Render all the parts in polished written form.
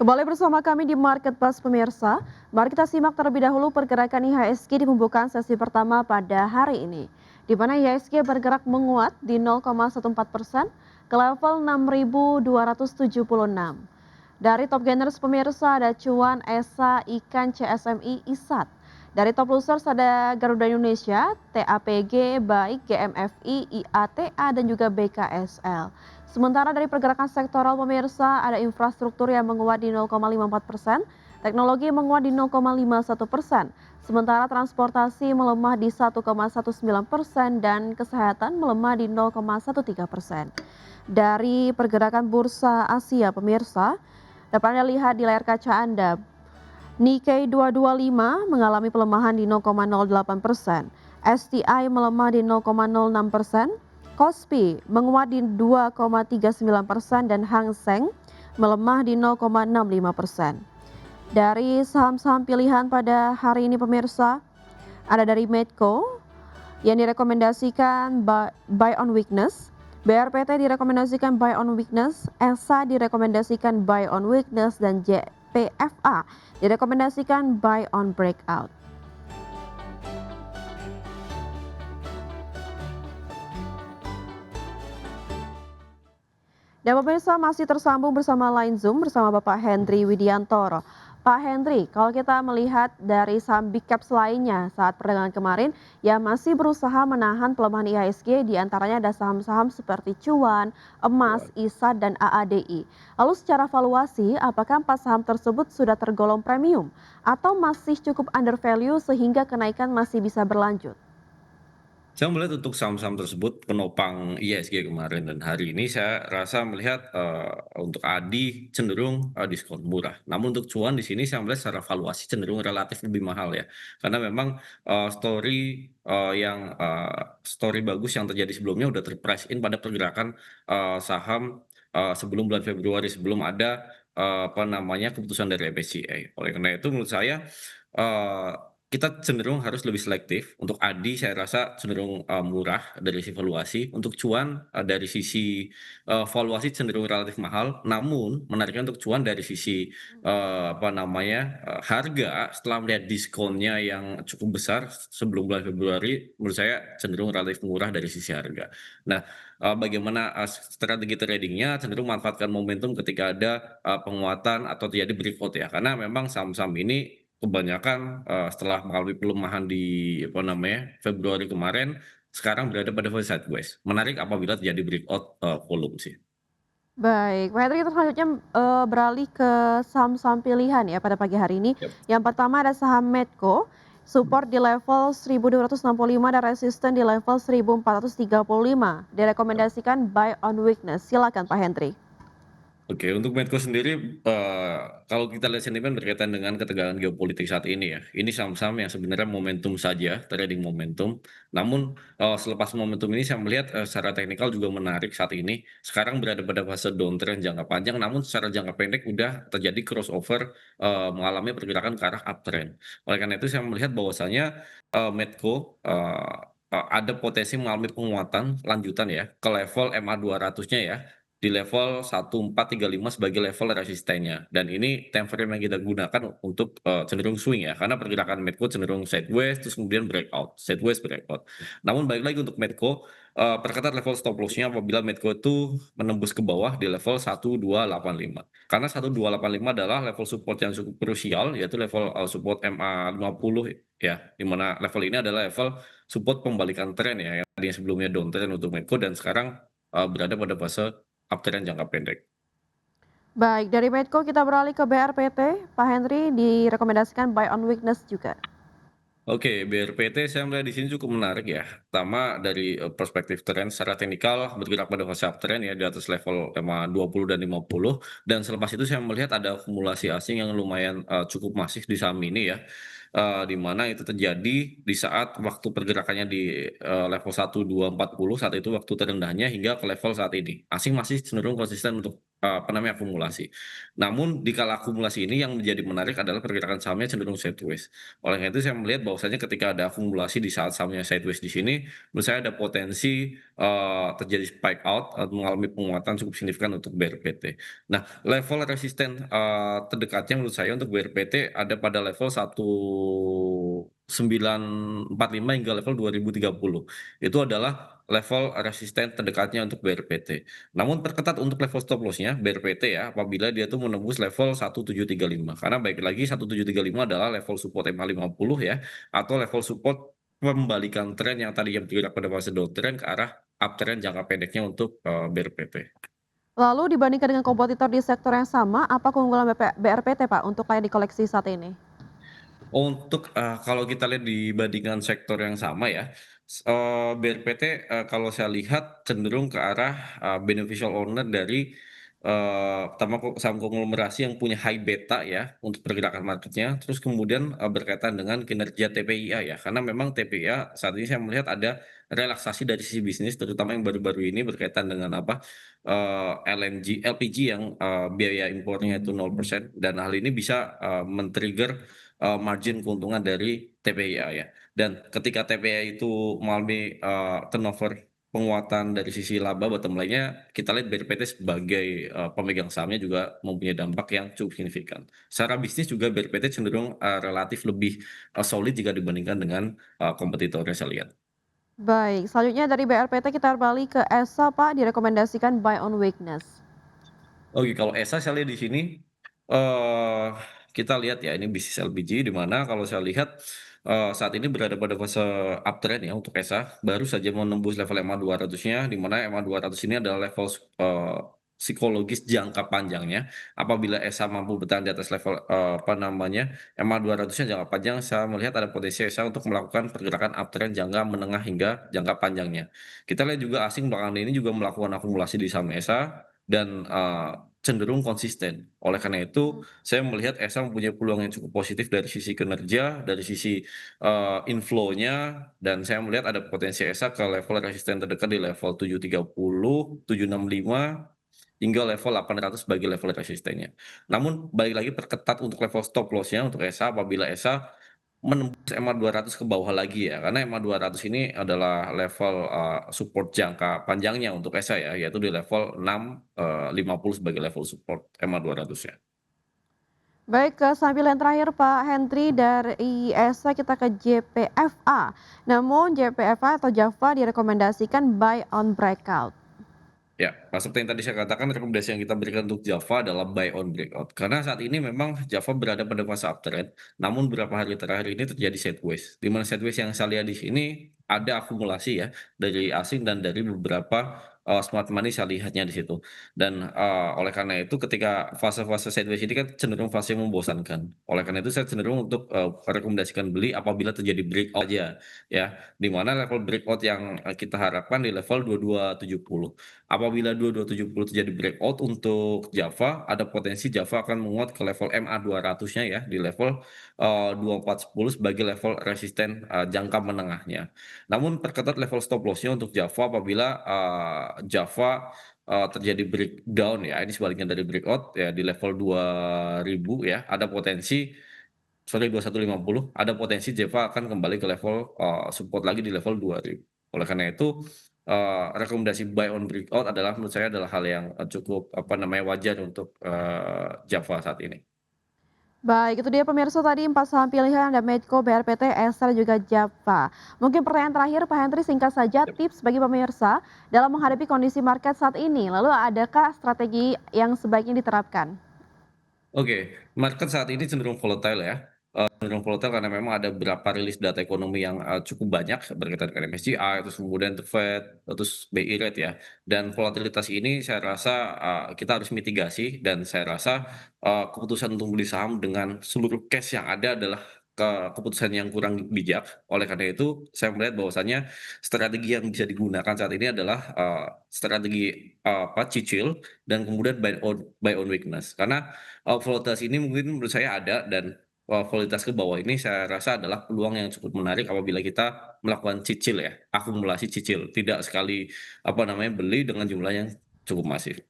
Kembali bersama kami di Market Plus pemirsa. Mari kita simak terlebih dahulu pergerakan IHSG di pembukaan sesi pertama pada hari ini. Di mana IHSG bergerak menguat di 0,14% ke level 6.276. Dari top gainers pemirsa ada Cuan, Esa, Ikan, CSMI, Isat. Dari top losers ada Garuda Indonesia, TAPG, Baik, GMFI, IATA, dan juga BKSL. Sementara dari pergerakan sektoral pemirsa ada infrastruktur yang menguat di 0,54%, teknologi menguat di 0,51%, sementara transportasi melemah di 1,19% dan kesehatan melemah di 0,13%. Dari pergerakan bursa Asia pemirsa, dapat Anda lihat di layar kaca Anda, Nikkei 225 mengalami pelemahan di 0,08%, STI melemah di 0,06%, Kospi menguat di 2,39% dan Hang Seng melemah di 0,65%. Dari saham-saham pilihan pada hari ini pemirsa, ada dari Medco yang direkomendasikan buy on weakness, BRPT direkomendasikan buy on weakness, ESA direkomendasikan buy on weakness, dan JPFA direkomendasikan buy on breakout. Dan pemirsa masih tersambung bersama Line Zoom bersama Bapak Hendry Widiantoro. Pak Hendry, kalau kita melihat dari saham big caps lainnya saat perdagangan kemarin yang masih berusaha menahan pelemahan IHSG, diantaranya ada saham-saham seperti Cuan, Emas, ISAT, dan AADI. Lalu secara valuasi, apakah empat saham tersebut sudah tergolong premium atau masih cukup undervalue sehingga kenaikan masih bisa berlanjut? Saya melihat untuk saham-saham tersebut penopang IHSG kemarin dan hari ini saya rasa melihat, untuk ADI cenderung, diskon murah. Namun untuk cuan di sini saya melihat secara valuasi cenderung relatif lebih mahal ya. Karena memang, story bagus yang terjadi sebelumnya udah ter-price in pada pergerakan, saham, sebelum bulan Februari, sebelum ada, keputusan dari FSCA. Oleh karena itu menurut saya, eee kita cenderung harus lebih selektif. Untuk ADI saya rasa cenderung, murah dari sisi valuasi. Untuk cuan, dari sisi, valuasi cenderung relatif mahal. Namun menariknya untuk cuan dari sisi, harga setelah melihat diskonnya yang cukup besar sebelum bulan Februari, menurut saya cenderung relatif murah dari sisi harga. Nah, bagaimana, strategi tradingnya cenderung memanfaatkan momentum ketika ada, penguatan atau terjadi breakout ya. Karena memang saham-saham ini kebanyakan, setelah mengalami pelemahan di Februari kemarin, sekarang berada pada posisi sideways. Menarik apabila terjadi breakout, volume sih. Baik, Pak Hendry, kita selanjutnya beralih ke saham-saham pilihan ya pada pagi hari ini. Yap. Yang pertama ada saham Medco, support di level 1.265 dan resisten di level 1.435. Direkomendasikan buy on weakness. Silakan Pak Hendry. Oke, untuk Medco sendiri, kalau kita lihat sentimen berkaitan dengan ketegangan geopolitik saat ini ya, ini saham-saham yang sebenarnya momentum saja, trading momentum. Namun, selepas momentum ini saya melihat, secara teknikal juga menarik saat ini. Sekarang berada pada fase downtrend jangka panjang, namun secara jangka pendek udah terjadi crossover, mengalami pergerakan ke arah uptrend. Oleh karena itu saya melihat bahwasanya, Medco, ada potensi mengalami penguatan lanjutan ya, ke level MA 200-nya ya, di level 1435 sebagai level resistennya, dan ini time frame yang kita gunakan untuk, cenderung swing ya, karena pergerakan Medco cenderung sideways terus kemudian breakout, sideways breakout. Namun balik lagi untuk Medco, perketat level stop loss-nya apabila Medco itu menembus ke bawah di level 1285. Karena 1285 adalah level support yang cukup krusial, yaitu level, support MA 50 ya, di mana level ini adalah level support pembalikan tren ya, yang tadinya sebelumnya downtrend untuk Medco dan sekarang, berada pada fase uptrend jangka pendek. Baik, dari Medco kita beralih ke BRPT. Pak Hendry direkomendasikan buy on weakness juga. Oke, BRPT saya melihat di sini cukup menarik ya. Pertama dari, perspektif tren secara teknikal bergerak pada fase uptrend ya di atas level EMA 20 dan 50, dan selepas itu saya melihat ada akumulasi asing yang lumayan, cukup masif di saham ini ya. Di mana itu terjadi di saat waktu pergerakannya di, level 1240, saat itu waktu terendahnya hingga ke level saat ini. Asing masih cenderung konsisten untuk, apa namanya, akumulasi. Namun di kala akumulasi ini yang menjadi menarik adalah pergerakan sahamnya cenderung sideways. Oleh karena itu saya melihat bahwasanya ketika ada akumulasi di saat sahamnya sideways di sini, menurut saya ada potensi, terjadi spike out atau mengalami penguatan cukup signifikan untuk BRPT. Nah, level resisten, terdekatnya menurut saya untuk BRPT ada pada level 1945 hingga level 2030. Itu adalah level resisten terdekatnya untuk BRPT. Namun terketat untuk level stop loss-nya BRPT ya, apabila dia tuh menembus level 1735. Karena baik lagi 1735 adalah level support MA50 ya, atau level support pembalikan tren yang tadinya bergerak pada fase downtrend ke arah uptrend jangka pendeknya untuk, BRPT. Lalu dibandingkan dengan kompetitor di sektor yang sama, apa keunggulan BRPT Pak untuk layak dikoleksi saat ini? Untuk, kalau kita lihat dibandingkan sektor yang sama ya, BRPT, kalau saya lihat cenderung ke arah, beneficial owner dari, pertama saham konglomerasi yang punya high beta ya, untuk pergerakan marketnya, terus kemudian, berkaitan dengan kinerja TPIA ya. Karena memang TPIA saat ini saya melihat ada relaksasi dari sisi bisnis, terutama yang baru-baru ini berkaitan dengan apa, LPG yang, biaya impornya itu 0% dan hal ini bisa, men-trigger margin keuntungan dari TPIA ya. Dan ketika TPIA itu mengalami, turnover penguatan dari sisi laba bottom line-nya, kita lihat BRPT sebagai, pemegang sahamnya juga mempunyai dampak yang cukup signifikan. Secara bisnis juga BRPT cenderung, relatif lebih, solid jika dibandingkan dengan, kompetitornya saya lihat. Baik, selanjutnya dari BRPT kita beralih ke ESA Pak, direkomendasikan buy on weakness. Oke, kalau ESA saya lihat di sini, eee, kita lihat ya ini bisnis LPG di mana kalau saya lihat, saat ini berada pada fase uptrend ya untuk ESA, baru saja menembus level MA200-nya, di mana MA200 ini adalah level psikologis jangka panjangnya. Apabila ESA mampu bertahan di atas level, apa namanya, MA200-nya jangka panjang, saya melihat ada potensi ESA untuk melakukan pergerakan uptrend jangka menengah hingga jangka panjangnya. Kita lihat juga asing belakangan ini juga melakukan akumulasi di saham ESA dan, cenderung konsisten. Oleh karena itu, saya melihat ESA mempunyai peluang yang cukup positif dari sisi kinerja, dari sisi, inflow-nya, dan saya melihat ada potensi ESA ke level resisten terdekat di level 730, 765, hingga level 800 sebagai level resistennya. Namun balik lagi perketat untuk level stop loss-nya untuk ESA apabila ESA menembus MA200 ke bawah lagi ya, karena MA200 ini adalah level, support jangka panjangnya untuk ESA ya, yaitu di level 6,50 sebagai level support MA200-nya. Baik, ke saham pilihan terakhir Pak Hendry dari ESA kita ke JPFA. Namun JPFA atau Java direkomendasikan buy on breakout. Ya, seperti yang tadi saya katakan rekomendasi yang kita berikan untuk Java adalah buy on breakout. Karena saat ini memang Java berada pada fase uptrend, namun beberapa hari terakhir ini terjadi sideways. Di mana sideways yang saya lihat di sini ada akumulasi ya dari asing dan dari beberapa smart money saya lihatnya di situ. Dan oleh karena itu ketika fase-fase sideways ini kan cenderung fase yang membosankan. Oleh karena itu saya cenderung untuk rekomendasikan beli apabila terjadi breakout aja ya. Di mana level breakout yang kita harapkan di level 2270. Apabila 2270 terjadi breakout untuk Java, ada potensi Java akan menguat ke level MA200-nya ya, di level, 2410 sebagai level resisten, jangka menengahnya. Namun perketat level stop loss-nya untuk Java apabila, Java, terjadi breakdown ya, ini sebaliknya dari breakout ya di level 2000 ya, ada potensi sorry 2150, ada potensi Java akan kembali ke level, support lagi di level 2000. Oleh karena itu, rekomendasi buy on breakout adalah menurut saya adalah hal yang, cukup apa namanya, wajar untuk, Java saat ini. Baik, itu dia pemirsa tadi 4 saham pilihan ada Medco, BRPT, Eser, juga Java. Mungkin pertanyaan terakhir Pak Hendry singkat saja tips bagi pemirsa dalam menghadapi kondisi market saat ini. Lalu adakah strategi yang sebaiknya diterapkan? Oke, market saat ini cenderung volatile ya, cenderung volatile karena memang ada beberapa rilis data ekonomi yang, cukup banyak berkaitan dengan MSCI, terus kemudian The Fed, terus BI Rate ya. Dan volatilitas ini saya rasa, kita harus mitigasi dan saya rasa, keputusan untuk beli saham dengan seluruh cash yang ada adalah keputusan yang kurang bijak. Oleh karena itu, saya melihat bahwasannya strategi yang bisa digunakan saat ini adalah, strategi, cicil dan kemudian buy on weakness. Karena volatilitas ini mungkin menurut saya ada dan, volatilitas ke bawah ini saya rasa adalah peluang yang cukup menarik apabila kita melakukan cicil ya, akumulasi cicil, tidak sekali, apa namanya, beli dengan jumlah yang cukup masif.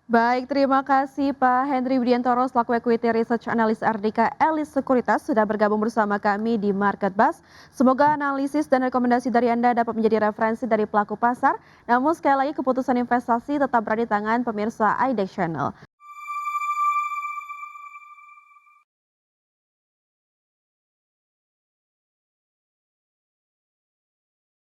Baik, terima kasih Pak Henry Widiantoro selaku Equity Research Analyst Ardika Elis Sekuritas sudah bergabung bersama kami di Market Buzz. Semoga analisis dan rekomendasi dari Anda dapat menjadi referensi dari pelaku pasar. Namun sekali lagi keputusan investasi tetap berada di tangan pemirsa IDEX Channel.